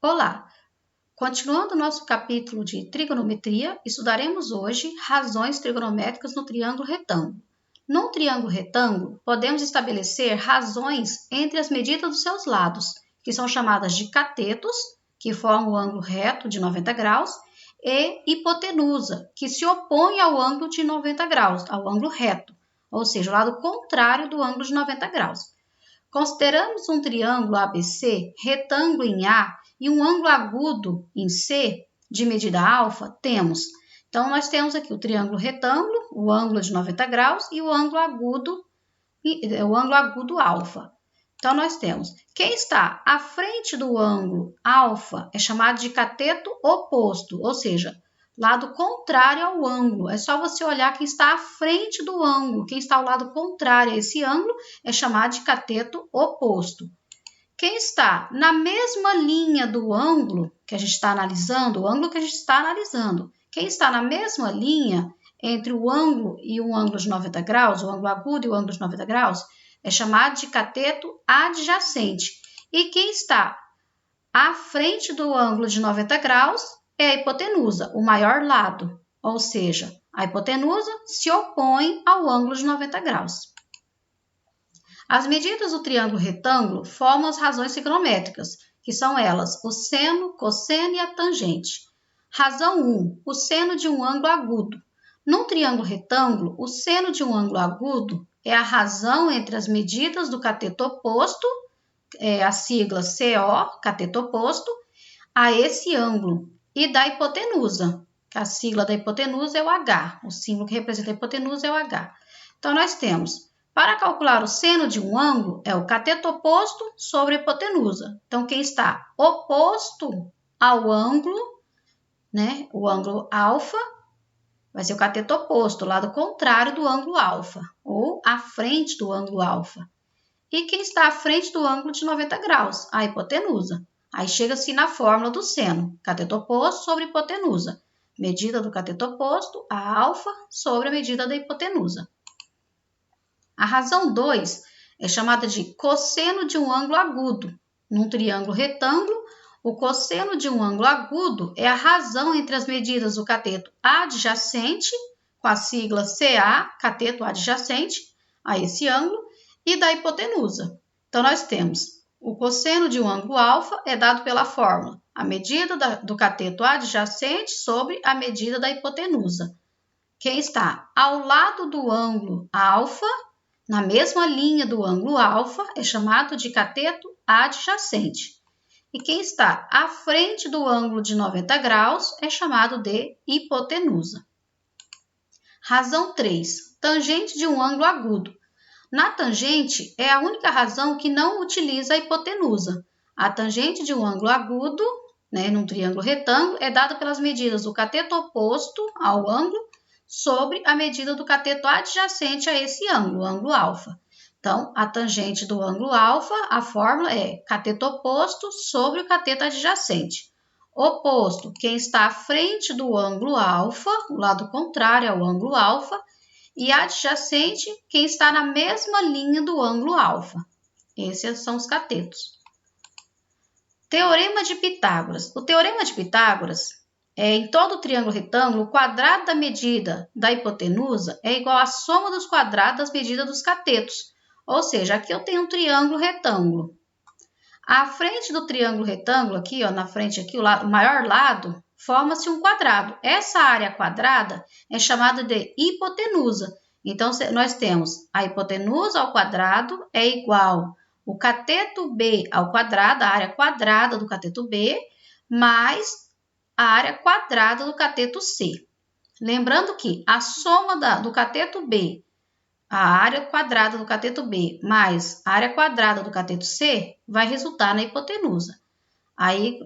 Olá! Continuando o nosso capítulo de trigonometria, estudaremos hoje razões trigonométricas no triângulo retângulo. No triângulo retângulo, podemos estabelecer razões entre as medidas dos seus lados, que são chamadas de catetos, que formam o ângulo reto de 90 graus, e hipotenusa, que se opõe ao ângulo de 90 graus, ao ângulo reto, ou seja, o lado contrário do ângulo de 90 graus. Consideramos um triângulo ABC, retângulo em A e um ângulo agudo em C, de medida alfa, temos. Então, nós temos aqui o triângulo retângulo, o ângulo de 90 graus e o ângulo agudo alfa. Então, nós temos, quem está à frente do ângulo alfa é chamado de cateto oposto, ou seja, lado contrário ao ângulo. É só você olhar quem está à frente do ângulo. Quem está ao lado contrário a esse ângulo é chamado de cateto oposto. Quem está na mesma linha do ângulo que a gente está analisando, o ângulo que a gente está analisando, quem está na mesma linha entre o ângulo e um ângulo de 90 graus, o ângulo agudo e o ângulo de 90 graus, é chamado de cateto adjacente. E quem está à frente do ângulo de 90 graus é a hipotenusa, o maior lado, ou seja, a hipotenusa se opõe ao ângulo de 90 graus. As medidas do triângulo retângulo formam as razões trigonométricas, que são elas o seno, cosseno e a tangente. Razão 1, o seno de um ângulo agudo. Num triângulo retângulo, o seno de um ângulo agudo é a razão entre as medidas do cateto oposto, a sigla CO, cateto oposto, a esse ângulo, e da hipotenusa, que a sigla da hipotenusa é o H, o símbolo que representa a hipotenusa é o H. Então, nós temos, para calcular o seno de um ângulo, é o cateto oposto sobre a hipotenusa. Então, quem está oposto ao ângulo, né, o ângulo alfa, vai ser o cateto oposto, o lado contrário do ângulo alfa, ou à frente do ângulo alfa. E quem está à frente do ângulo de 90 graus, a hipotenusa. Aí chega-se na fórmula do seno, cateto oposto sobre hipotenusa. Medida do cateto oposto, a alfa, sobre a medida da hipotenusa. A razão 2 é chamada de cosseno de um ângulo agudo. Num triângulo retângulo, o cosseno de um ângulo agudo é a razão entre as medidas do cateto adjacente, com a sigla CA, cateto adjacente, a esse ângulo, e da hipotenusa. Então, nós temos o cosseno de um ângulo alfa é dado pela fórmula, a medida do cateto adjacente sobre a medida da hipotenusa. Quem está ao lado do ângulo alfa, na mesma linha do ângulo alfa, é chamado de cateto adjacente. E quem está à frente do ângulo de 90 graus é chamado de hipotenusa. Razão 3. Tangente de um ângulo agudo. Na tangente, é a única razão que não utiliza a hipotenusa. A tangente de um ângulo agudo, num triângulo retângulo, é dada pelas medidas do cateto oposto ao ângulo sobre a medida do cateto adjacente a esse ângulo, o ângulo alfa. Então, a tangente do ângulo alfa, a fórmula é cateto oposto sobre o cateto adjacente. Oposto, quem está à frente do ângulo alfa, o lado contrário ao ângulo alfa, e adjacente, quem está na mesma linha do ângulo alfa. Esses são os catetos. Teorema de Pitágoras. O teorema de Pitágoras em todo o triângulo retângulo, o quadrado da medida da hipotenusa é igual à soma dos quadrados das medidas dos catetos. Ou seja, aqui eu tenho um triângulo retângulo. À frente do triângulo retângulo, aqui, na frente aqui, o maior lado, forma-se um quadrado. Essa área quadrada é chamada de hipotenusa. Então, nós temos a hipotenusa ao quadrado é igual o cateto B ao quadrado, a área quadrada do cateto B, mais a área quadrada do cateto C. Lembrando que a soma do cateto B, a área quadrada do cateto B, mais a área quadrada do cateto C, vai resultar na hipotenusa. Aí,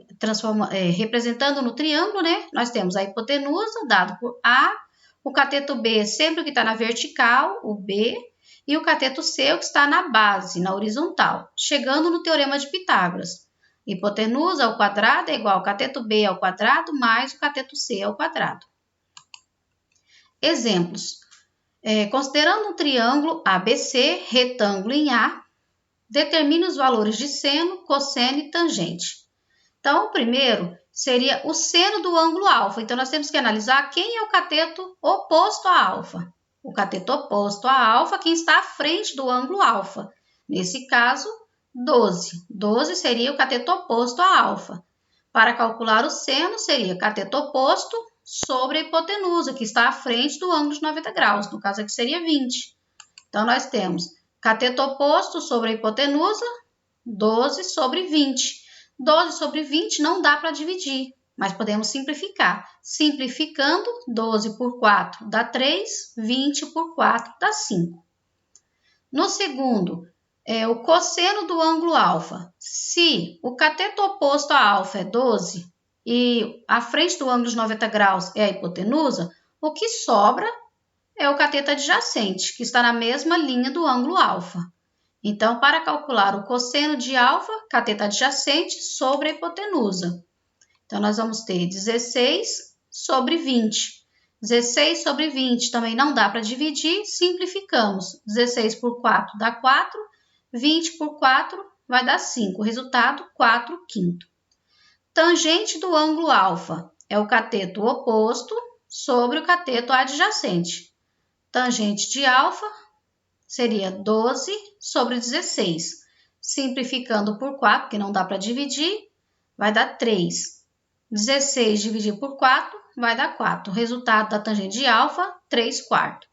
representando no triângulo, nós temos a hipotenusa, dado por A, o cateto B sempre o que está na vertical, o B, e o cateto C o que está na base, na horizontal, chegando no teorema de Pitágoras. Hipotenusa ao quadrado é igual ao cateto B ao quadrado mais o cateto C ao quadrado. Exemplos. Considerando um triângulo ABC, retângulo em A, determine os valores de seno, cosseno e tangente. Então, o primeiro seria o seno do ângulo alfa. Então, nós temos que analisar quem é o cateto oposto a alfa. O cateto oposto a alfa, quem está à frente do ângulo alfa. Nesse caso, 12. 12 seria o cateto oposto a alfa. Para calcular o seno, seria cateto oposto sobre a hipotenusa, que está à frente do ângulo de 90 graus. No caso aqui seria 20. Então, nós temos cateto oposto sobre a hipotenusa, 12 sobre 20. 12 sobre 20 não dá para dividir, mas podemos simplificar. Simplificando, 12 por 4 dá 3, 20 por 4 dá 5. No segundo, o cosseno do ângulo alfa. Se o cateto oposto a alfa é 12 e a frente do ângulo de 90 graus é a hipotenusa, o que sobra é o cateto adjacente, que está na mesma linha do ângulo alfa. Então, para calcular o cosseno de alfa, cateto adjacente sobre a hipotenusa. Então, nós vamos ter 16 sobre 20. 16 sobre 20 também não dá para dividir, simplificamos. 16 por 4 dá 4, 20 por 4 vai dar 5. Resultado, 4/5. Tangente do ângulo alfa é o cateto oposto sobre o cateto adjacente. Tangente de alfa seria 12 sobre 16. Simplificando por 4, que não dá para dividir, vai dar 3. 16 dividido por 4 vai dar 4. Resultado da tangente de alfa, 3/4.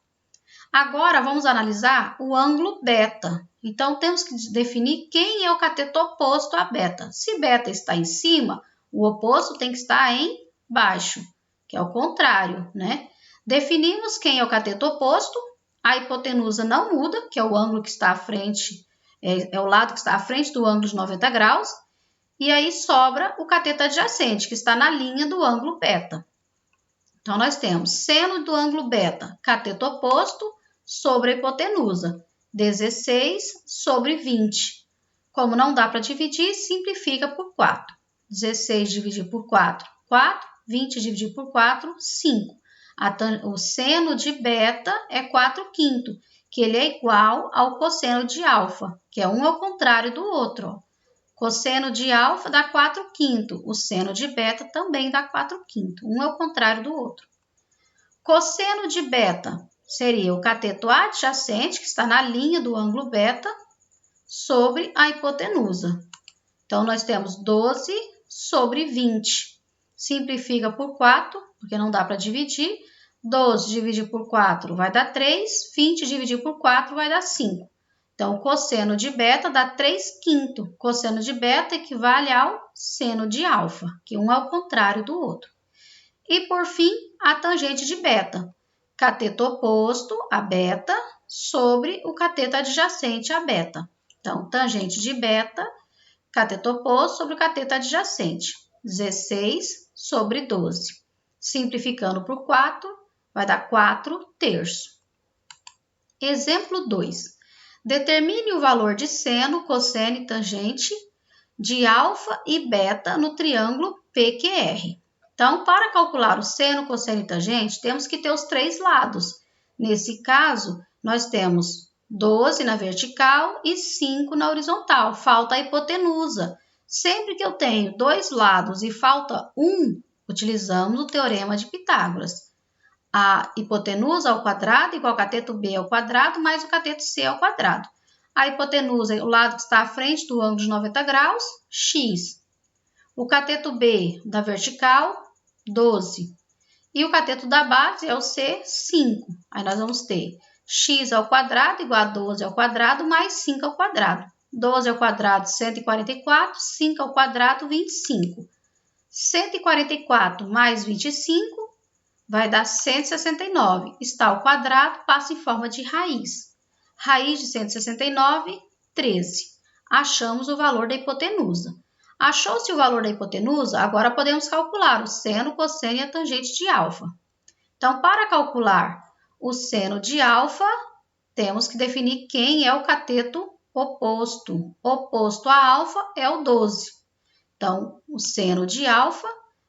Agora, vamos analisar o ângulo beta. Então, temos que definir quem é o cateto oposto a beta. Se beta está em cima, o oposto tem que estar embaixo, que é o contrário, né? Definimos quem é o cateto oposto. A hipotenusa não muda, que é o ângulo que está à frente, é o lado que está à frente do ângulo de 90 graus. E aí sobra o cateto adjacente, que está na linha do ângulo beta. Então, nós temos seno do ângulo beta, cateto oposto sobre a hipotenusa, 16 sobre 20. Como não dá para dividir, simplifica por 4. 16 dividido por 4, 4. 20 dividido por 4, 5. O seno de beta é 4/5, que ele é igual ao cosseno de alfa, que é um ao contrário do outro. Ó. Cosseno de alfa dá 4/5, o seno de beta também dá 4/5, um é o contrário do outro. Cosseno de beta seria o cateto adjacente, que está na linha do ângulo beta, sobre a hipotenusa. Então, nós temos 12 sobre 20. Simplifica por 4, porque não dá para dividir. 12 dividido por 4 vai dar 3, 20 dividido por 4 vai dar 5. Então, o cosseno de beta dá 3/5. Cosseno de beta equivale ao seno de alfa, que um é o contrário do outro. E, por fim, a tangente de beta. Cateto oposto a beta sobre o cateto adjacente a beta. Então, tangente de beta, cateto oposto sobre o cateto adjacente. 16 sobre 12. Simplificando por 4, vai dar 4/3. Exemplo 2. Determine o valor de seno, cosseno e tangente de alfa e beta no triângulo PQR. Então, para calcular o seno, cosseno e tangente, temos que ter os três lados. Nesse caso, nós temos 12 na vertical e 5 na horizontal. Falta a hipotenusa. Sempre que eu tenho dois lados e falta um, utilizamos o teorema de Pitágoras. A hipotenusa ao quadrado igual ao cateto B ao quadrado mais o cateto C ao quadrado. A hipotenusa é o lado que está à frente do ângulo de 90 graus, x. O cateto B da vertical, 12. E o cateto da base é o C, 5. Aí nós vamos ter x ao quadrado igual a 12 ao quadrado mais 5 ao quadrado. 12 ao quadrado, 144. 5 ao quadrado, 25. 144 mais 25 vai dar 169. Está ao quadrado, passa em forma de raiz. Raiz de 169, 13. Achamos o valor da hipotenusa. Achou-se o valor da hipotenusa, agora podemos calcular o seno, cosseno e a tangente de alfa. Então, para calcular o seno de alfa, temos que definir quem é o cateto oposto. Oposto a alfa é o 12. Então, o seno de alfa,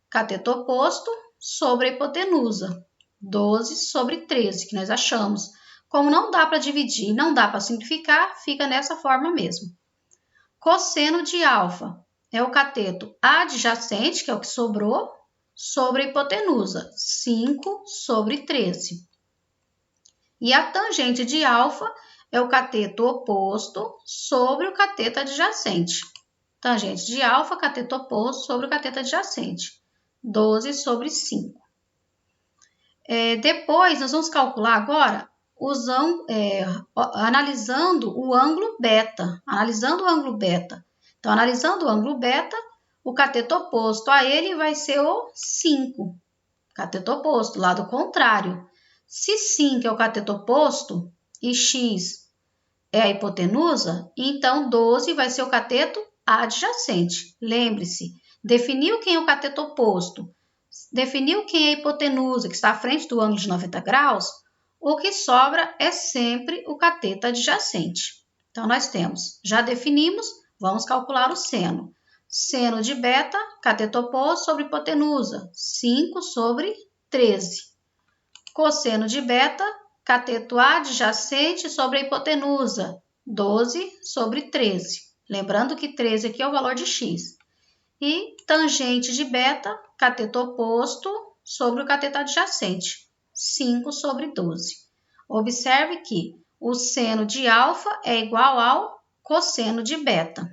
cateto oposto, sobre a hipotenusa. 12 sobre 13, que nós achamos. Como não dá para dividir, não dá para simplificar, fica nessa forma mesmo. Cosseno de alfa é o cateto adjacente, que é o que sobrou, sobre a hipotenusa, 5 sobre 13. E a tangente de alfa é o cateto oposto sobre o cateto adjacente. Tangente de alfa, cateto oposto sobre o cateto adjacente, 12 sobre 5. Depois, nós vamos calcular agora analisando o ângulo beta. Então, analisando o ângulo beta, o cateto oposto a ele vai ser o 5. Cateto oposto, lado contrário. Se 5 é o cateto oposto e x é a hipotenusa, então 12 vai ser o cateto adjacente. Lembre-se, definiu quem é o cateto oposto, definiu quem é a hipotenusa, que está à frente do ângulo de 90 graus, o que sobra é sempre o cateto adjacente. Então, nós temos, já definimos, vamos calcular o seno. Seno de beta, cateto oposto sobre hipotenusa, 5 sobre 13. Cosseno de beta, cateto adjacente sobre a hipotenusa, 12 sobre 13. Lembrando que 13 aqui é o valor de x. E tangente de beta, cateto oposto sobre o cateto adjacente, 5 sobre 12. Observe que o seno de alfa é igual ao cosseno de beta.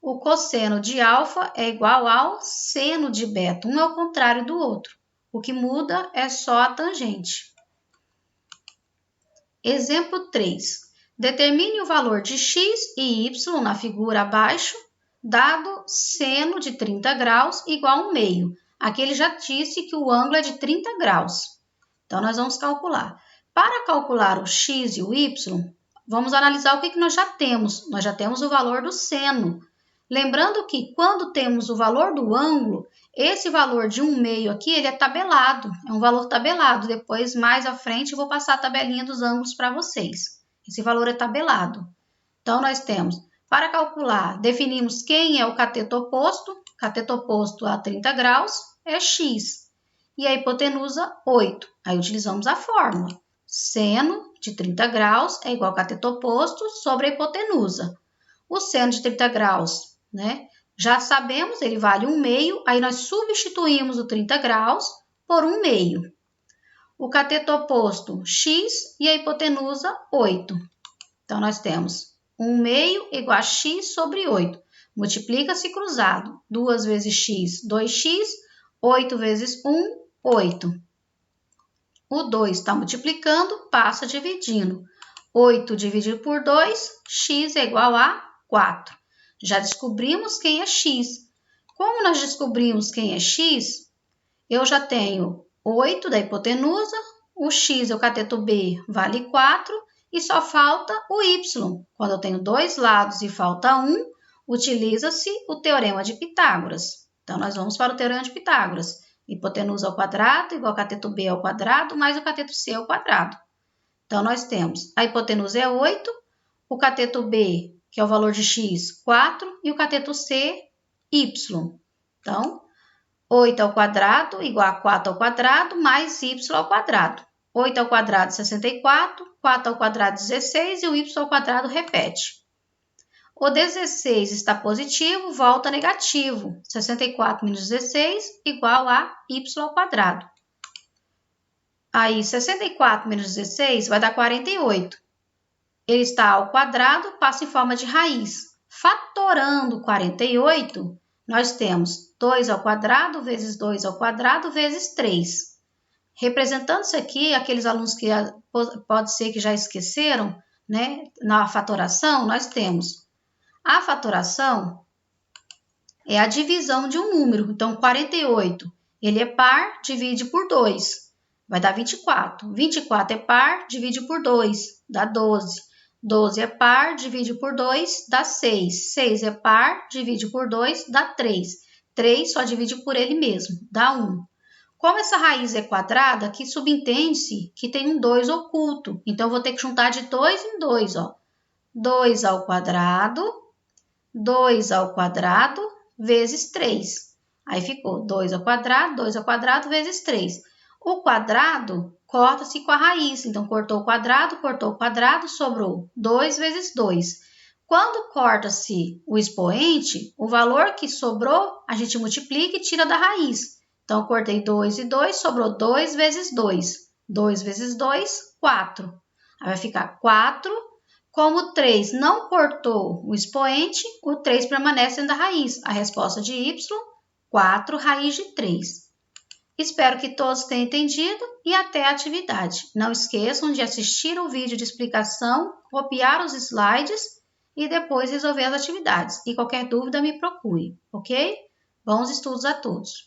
O cosseno de alfa é igual ao seno de beta. Um é o contrário do outro. O que muda é só a tangente. Exemplo 3. Determine o valor de x e y na figura abaixo, dado seno de 30 graus igual a 1 meio. Aqui ele já disse que o ângulo é de 30 graus. Então, nós vamos calcular. Para calcular o x e o y, vamos analisar o que nós já temos. Nós já temos o valor do seno. Lembrando que quando temos o valor do ângulo, esse valor de 1 meio aqui, ele é tabelado. É um valor tabelado. Depois, mais à frente, eu vou passar a tabelinha dos ângulos para vocês. Esse valor é tabelado. Então, nós temos, para calcular, definimos quem é o cateto oposto. Cateto oposto a 30 graus é x. E a hipotenusa, 8. Aí, utilizamos a fórmula. Seno de 30 graus é igual ao cateto oposto sobre a hipotenusa. O seno de 30 graus, né? Já sabemos, ele vale 1 meio. Aí, nós substituímos o 30 graus por 1 meio. O cateto oposto, x, e a hipotenusa, 8. Então, nós temos 1 meio igual a x sobre 8. Multiplica-se cruzado. 2 vezes x, 2x. 8 vezes 1, 8. O 2 está multiplicando, passa dividindo. 8 dividido por 2, x é igual a 4. Já descobrimos quem é x. Como nós descobrimos quem é x, eu já tenho 8 da hipotenusa, o x é o cateto B, vale 4, e só falta o y. Quando eu tenho dois lados e falta um, utiliza-se o teorema de Pitágoras. Então, nós vamos para o teorema de Pitágoras. Hipotenusa ao quadrado igual a cateto B ao quadrado mais o cateto C ao quadrado. Então, nós temos a hipotenusa é 8, o cateto B, que é o valor de x, 4, e o cateto C, y. Então, 8 ao quadrado igual a 4 ao quadrado mais y ao quadrado. 8 ao quadrado, 64, 4 ao quadrado, 16 e o y ao quadrado repete. O 16 está positivo, volta negativo. 64 menos 16 igual a y ao quadrado. Aí, 64 menos 16 vai dar 48. Ele está ao quadrado, passa em forma de raiz. Fatorando 48, nós temos 2 ao quadrado vezes 2 ao quadrado vezes 3. Representando isso aqui, aqueles alunos que pode ser que já esqueceram, né? Na fatoração, nós temos a fatoração é a divisão de um número. Então, 48, ele é par, divide por 2, vai dar 24. 24 é par, divide por 2, dá 12. 12 é par, divide por 2, dá 6. 6 é par, divide por 2, dá 3. 3 só divide por ele mesmo, dá 1. Como essa raiz é quadrada, aqui subentende-se que tem um 2 oculto. Então, eu vou ter que juntar de 2 em 2, ó. 2 ao quadrado, 2 ao quadrado vezes 3. Aí ficou 2 ao quadrado vezes 3. O quadrado corta-se com a raiz. Então, cortou o quadrado, sobrou 2 vezes 2. Quando corta-se o expoente, o valor que sobrou, a gente multiplica e tira da raiz. Então, eu cortei 2 e 2, sobrou 2 vezes 2. 2 vezes 2, 4. Aí vai ficar 4. Como o 3 não cortou o expoente, o 3 permanece dentro da raiz. A resposta de y, 4 raiz de 3. Espero que todos tenham entendido e até a atividade. Não esqueçam de assistir o vídeo de explicação, copiar os slides e depois resolver as atividades. E qualquer dúvida me procure, ok? Bons estudos a todos!